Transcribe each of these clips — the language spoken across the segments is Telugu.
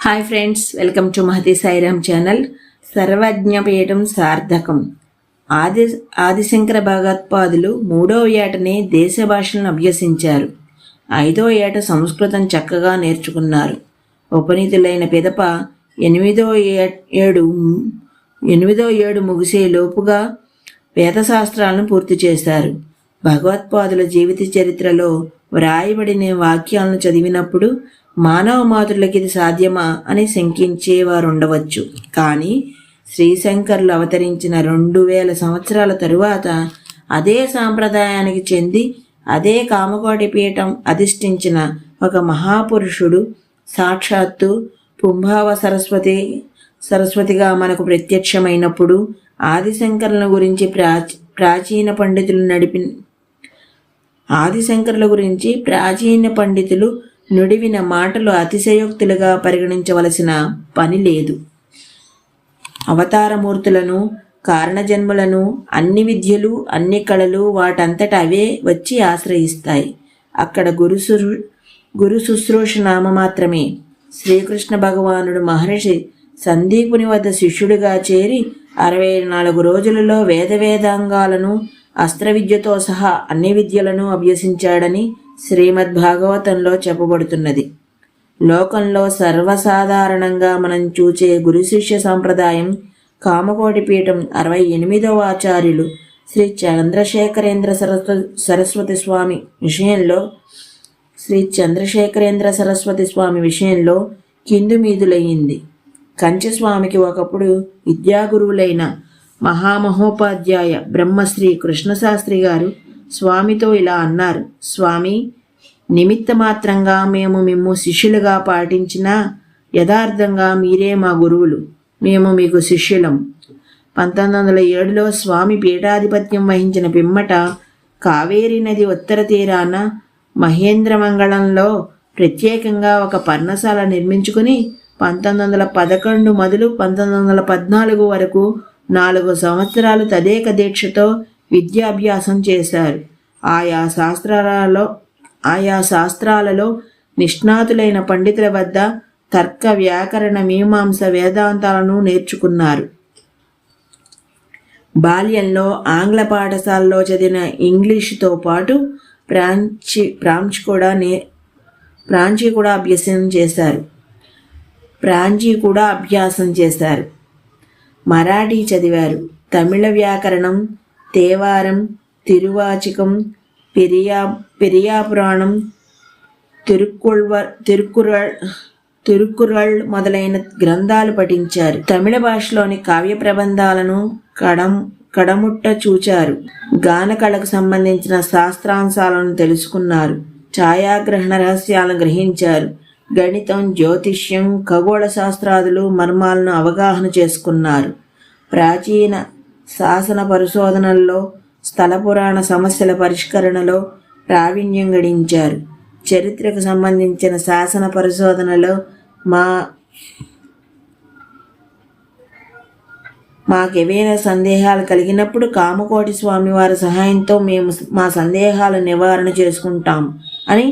Hi friends, welcome to Mahathi Sairam channel. సర్వజ్ఞపీఠం సార్థకం. ఆదిశంకర భగవత్పాదులు 3వ ఏటనే దేశ భాషలను అభ్యసించారు. 5వ ఏట సంస్కృతం చక్కగా నేర్చుకున్నారు. ఉపనీతులైన పిదప 8వ ఏడు ముగిసే లోపుగా వేదశాస్త్రాలను పూర్తి చేశారు. భగవత్పాదుల జీవిత చరిత్రలో వ్రాయబడిన వాక్యాలను చదివినప్పుడు మానవ మాతృలకి ఇది సాధ్యమా అని శంకించేవారుండవచ్చు. కానీ శ్రీశంకర్లు అవతరించిన 2000 సంవత్సరాల తరువాత అదే సాంప్రదాయానికి చెంది అదే కామకోటి పీఠం అధిష్ఠించిన ఒక మహాపురుషుడు సాక్షాత్తు పుంభావ సరస్వతిగా మనకు ప్రత్యక్షమైనప్పుడు ఆదిశంకరుల గురించి ప్రాచీన పండితులు నుడివిన మాటలు అతిశయోక్తులుగా పరిగణించవలసిన పని లేదు. అవతారమూర్తులను, కారణజన్ములను, అన్ని విద్యలు, అన్ని కళలు వాటంతట అవే వచ్చి ఆశ్రయిస్తాయి. అక్కడ గురు శుశ్రూష నామమాత్రమే. శ్రీకృష్ణ భగవానుడు మహర్షి సందీపుని వద్ద శిష్యుడిగా చేరి 64 రోజులలో వేదాంగాలను అస్త్ర విద్యతో సహా అన్ని విద్యలను అభ్యసించాడని శ్రీమద్భాగవతంలో చెప్పబడుతున్నది. లోకంలో సర్వసాధారణంగా మనం చూచే గురు శిష్య సాంప్రదాయం కామకోటి పీఠం 68వ ఆచార్యులు శ్రీ చంద్రశేఖరేంద్ర సరస్వతి స్వామి విషయంలో కిందుమీదులయ్యింది. కంచస్వామికి ఒకప్పుడు విద్యాగురువులైన మహామహోపాధ్యాయ బ్రహ్మశ్రీ కృష్ణశాస్త్రి గారు స్వామితో ఇలా అన్నారు: స్వామి, నిమిత్త మాత్రంగా మేము మిమ్ము శిష్యులుగా పాటించినా యథార్థంగా మీరే మా గురువులు, మేము మీకు శిష్యులం. 1907లో స్వామి పీఠాధిపత్యం వహించిన పిమ్మట కావేరీ నది ఉత్తర తీరాన మహేంద్రమంగళంలో ప్రత్యేకంగా ఒక పర్ణశాల నిర్మించుకుని 1911 మొదలు 1914 వరకు 4 సంవత్సరాలు తదేక దీక్షతో విద్యాభ్యాసం చేశారు. ఆయా శాస్త్రాలలో నిష్ణాతులైన పండితుల వద్ద తర్క, వ్యాకరణ, మీమాంస, వేదాంతాలను నేర్చుకున్నారు. బాల్యంలో ఆంగ్ల పాఠశాలలో చదివిన ఇంగ్లీషుతో పాటు ప్రాంచీ కూడా అభ్యాసం చేశారు. మరాఠీ చదివారు. తమిళ వ్యాకరణం, తేవారం, తిరువాచికం, పెరియాపురాణం, తిరుక్కురళ్ మొదలైన గ్రంథాలు పఠించారు. తమిళ భాషలోని కావ్య ప్రబంధాలను కడముట్ట చూచారు. గాన కళకు సంబంధించిన శాస్త్రాంశాలను తెలుసుకున్నారు. ఛాయాగ్రహణ రహస్యాలను గ్రహించారు. గణితం, జ్యోతిష్యం, ఖగోళ శాస్త్రాదులు మర్మాలను అవగాహన చేసుకున్నారు. ప్రాచీన శాసన పరిశోధనల్లో, స్థల పురాణ సమస్యల పరిష్కరణలో ప్రావీణ్యం గడించారు. చరిత్రకు సంబంధించిన శాసన పరిశోధనలో మాకేవైనా సందేహాలు కలిగినప్పుడు కామకోటి స్వామివారి సహాయంతో మేము మా సందేహాల నివారణ చేసుకుంటాం అని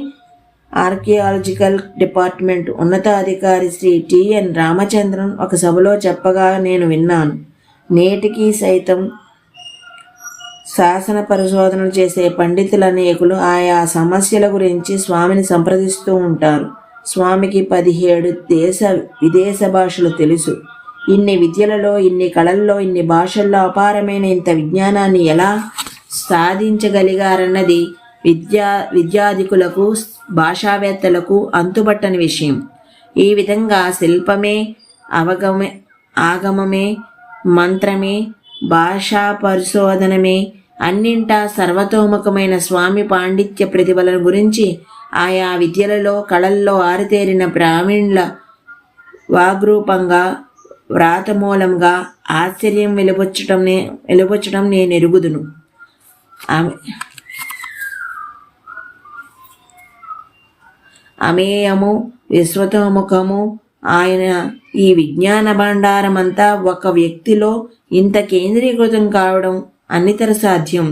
ఆర్కియాలజికల్ డిపార్ట్మెంట్ ఉన్నతాధికారి శ్రీ టిఎన్ రామచంద్రన్ ఒక సభలో చెప్పగా నేను విన్నాను. నేటికి సైతం శాసన పరిశోధనలు చేసే పండితుల అనేకులు ఆయా సమస్యల గురించి స్వామిని సంప్రదిస్తూ ఉంటారు. స్వామికి 17 విదేశ భాషలు తెలుసు. ఇన్ని విద్యలలో, ఇన్ని కళల్లో, ఇన్ని భాషల్లో అపారమైన ఇంత విజ్ఞానాన్ని ఎలా సాధించగలిగారన్నది విద్యాధికులకు, భాషావేత్తలకు అంతుబట్టని విషయం. ఈ విధంగా శిల్పమే, ఆగమమే, మంత్రమే, భాషా పరిశోధనమే అన్నింటా సర్వతోముఖమైన స్వామి పాండిత్య ప్రతిభలను గురించి ఆయా విద్యలలో, కళల్లో ఆరితేరిన బ్రాహ్మణుల వాగ్రూపంగా, వ్రాతమూలంగా ఆశ్చర్యం వెలుబుచ్చటం నేను ఎరుగుదును. అమేయము, విశ్వతోముఖము ఆయన ఈ విజ్ఞాన భాండారమంతా ఒక వ్యక్తిలో ఇంత కేంద్రీకృతం కావడం అన్నితర సాధ్యం.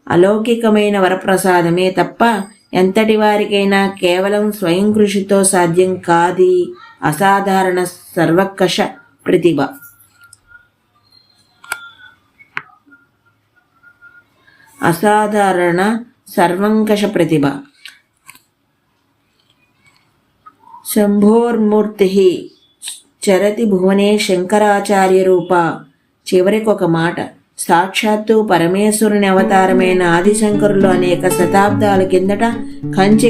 అలౌకికమైన వరప్రసాదమే తప్ప ఎంతటి వారికైనా కేవలం స్వయం కృషితో సాధ్యం కాది అసాధారణ సర్వకష ప్రతిభ. అసాధారణ సర్వంకష ప్రతిభ. శంభోర్మూర్తి చరతి భువనే శంకరాచార్య రూప. చివరికి ఒక మాట, సాక్షాత్తు పరమేశ్వరుని అవతారమైన ఆదిశంకరులు అనేక శతాబ్దాల కిందట కంచి